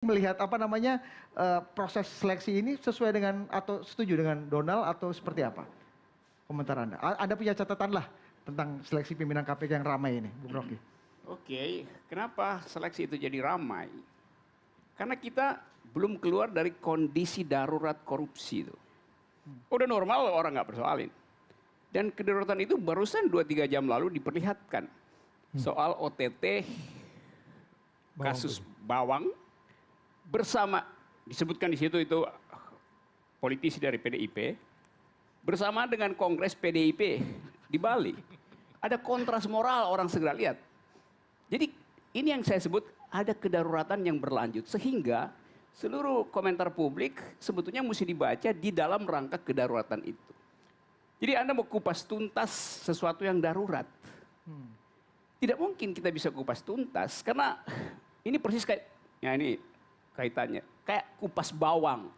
melihat apa namanya proses seleksi ini sesuai dengan atau setuju dengan Donald atau seperti apa? Komentar Anda. Anda punya catatan lah tentang seleksi pimpinan KPK yang ramai ini, Bung Rocky. Oke, kenapa seleksi itu jadi ramai? Karena kita belum keluar dari kondisi darurat korupsi itu. Udah normal orang nggak persoalin. Dan kedaruratan itu barusan 2-3 jam lalu diperlihatkan. Soal OTT kasus Bawang bersama, disebutkan di situ itu politisi dari PDIP, bersama dengan Kongres PDIP di Bali. Ada kontras moral, orang segera lihat. Jadi ini yang saya sebut ada kedaruratan yang berlanjut. Sehingga seluruh komentar publik sebetulnya mesti dibaca di dalam rangka kedaruratan itu. Jadi Anda mau kupas tuntas sesuatu yang darurat. Tidak mungkin kita bisa kupas tuntas. Karena ini persis kayak, ya ini kaitannya. Kayak kupas bawang.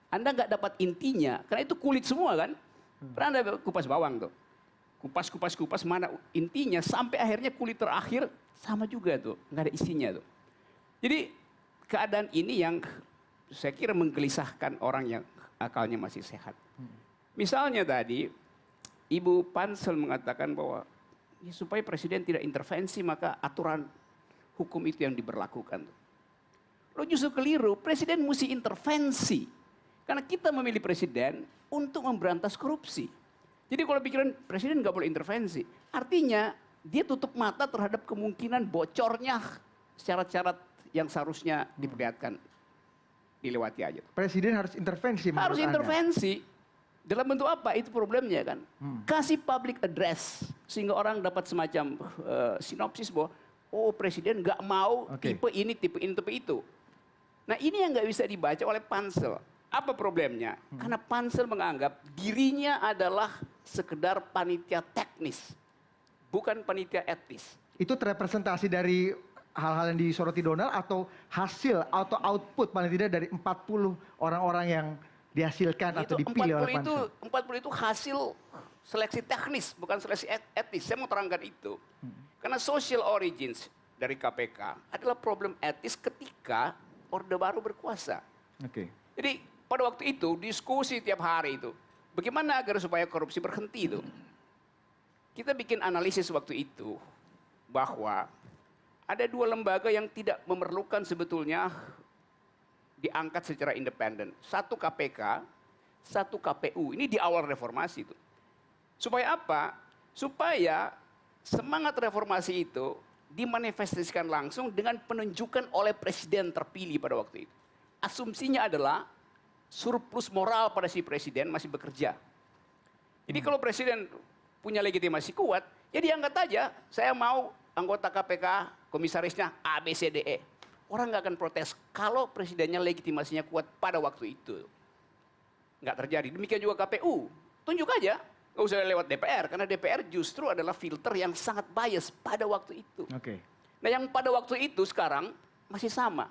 Anda nggak dapat intinya, karena itu kulit semua kan. Pernah Anda kupas bawang tuh. Kupas, mana intinya, sampai akhirnya kulit terakhir sama juga tuh, nggak ada isinya tuh. Jadi keadaan ini yang saya kira menggelisahkan orang yang akalnya masih sehat. Misalnya tadi, Ibu Pansel mengatakan bahwa ya, supaya presiden tidak intervensi maka aturan hukum itu yang diberlakukan. Lo justru keliru, presiden mesti intervensi. Karena kita memilih presiden untuk memberantas korupsi. Jadi kalau pikiran presiden nggak boleh intervensi, artinya dia tutup mata terhadap kemungkinan bocornya syarat-syarat yang seharusnya diperlihatkan, dilewati aja. Presiden harus intervensi. Harus intervensi. Dalam bentuk apa? Itu problemnya kan. Kasih public address sehingga orang dapat semacam sinopsis bahwa oh presiden nggak mau tipe ini, tipe itu. Nah ini yang nggak bisa dibaca oleh Pansel. Apa problemnya? Karena Pansel menganggap dirinya adalah sekedar panitia teknis, bukan panitia etis. Itu terrepresentasi dari hal-hal yang disoroti Donald atau hasil atau output paling tidak dari 40 orang-orang yang dihasilkan atau dipilih oleh Pansel? 40 itu hasil seleksi teknis, bukan seleksi etis. Saya mau terangkan itu. Karena social origins dari KPK adalah problem etis ketika Orde Baru berkuasa. Jadi pada waktu itu diskusi tiap hari itu. Bagaimana agar supaya korupsi berhenti itu? Kita bikin analisis waktu itu bahwa ada 2 lembaga yang tidak memerlukan sebetulnya diangkat secara independen. Satu KPK, satu KPU. Ini di awal reformasi itu. Supaya apa? Supaya semangat reformasi itu dimanifestasikan langsung dengan penunjukan oleh presiden terpilih pada waktu itu. Asumsinya adalah surplus moral pada si presiden masih bekerja. Jadi kalau presiden punya legitimasi kuat, ya diangkat aja. Saya mau anggota KPK, komisarisnya A, B, C, D, E. Orang nggak akan protes kalau presidennya legitimasinya kuat pada waktu itu. Nggak terjadi. Demikian juga KPU. Tunjuk aja. Nggak usah lewat DPR. Karena DPR justru adalah filter yang sangat bias pada waktu itu. Nah yang pada waktu itu sekarang masih sama.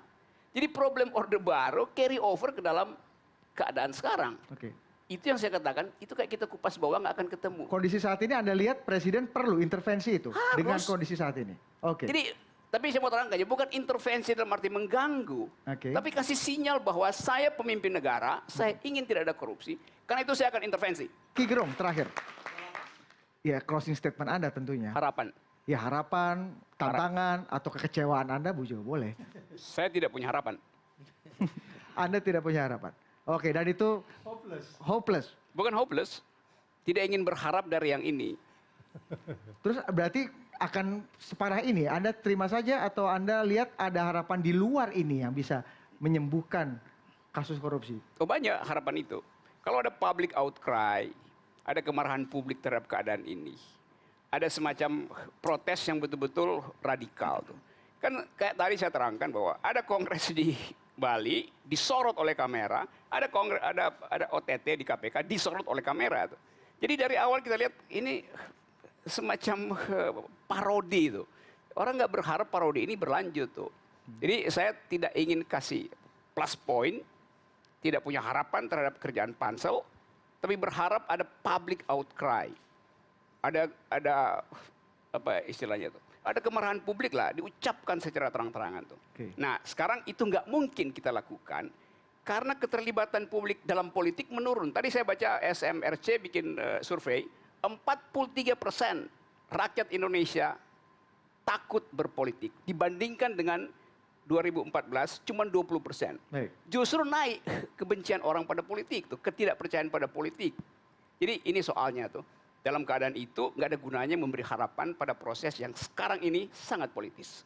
Jadi problem Orde Baru carry over ke dalam keadaan sekarang. Itu yang saya katakan, itu kayak kita kupas bawang nggak akan ketemu. Kondisi saat ini Anda lihat presiden perlu intervensi itu? Harus. Dengan kondisi saat ini? Jadi, tapi saya mau terangkan aja, bukan intervensi dalam arti mengganggu. Tapi kasih sinyal bahwa saya pemimpin negara, saya ingin tidak ada korupsi, karena itu saya akan intervensi. Ki Gerung, terakhir. Ya, closing statement Anda tentunya. Harapan. Ya, harapan, tantangan, atau kekecewaan Anda, Bu Jo, boleh. Saya tidak punya harapan. Anda tidak punya harapan? Oke, dan itu hopeless. Bukan hopeless, tidak ingin berharap dari yang ini. Terus berarti akan separah ini, Anda terima saja atau Anda lihat ada harapan di luar ini yang bisa menyembuhkan kasus korupsi? Oh banyak harapan itu. Kalau ada public outcry, ada kemarahan publik terhadap keadaan ini. Ada semacam protes yang betul-betul radikal tuh. Kan kayak tadi saya terangkan bahwa ada kongres di Bali disorot oleh kamera, ada OTT di KPK disorot oleh kamera tuh. Jadi dari awal kita lihat ini semacam parodi itu. Orang nggak berharap parodi ini berlanjut tuh. Jadi saya tidak ingin kasih plus point, tidak punya harapan terhadap kerjaan Pansel, tapi berharap ada public outcry. Ada apa istilahnya tuh? Ada kemarahan publik lah, diucapkan secara terang-terangan tuh. Oke. Nah, sekarang itu nggak mungkin kita lakukan karena keterlibatan publik dalam politik menurun. Tadi saya baca SMRC bikin survei, 43% rakyat Indonesia takut berpolitik dibandingkan dengan 2014 cuma 20%. Baik. Justru naik kebencian orang pada politik tuh, ketidakpercayaan pada politik. Jadi ini soalnya tuh. Dalam keadaan itu nggak ada gunanya memberi harapan pada proses yang sekarang ini sangat politis.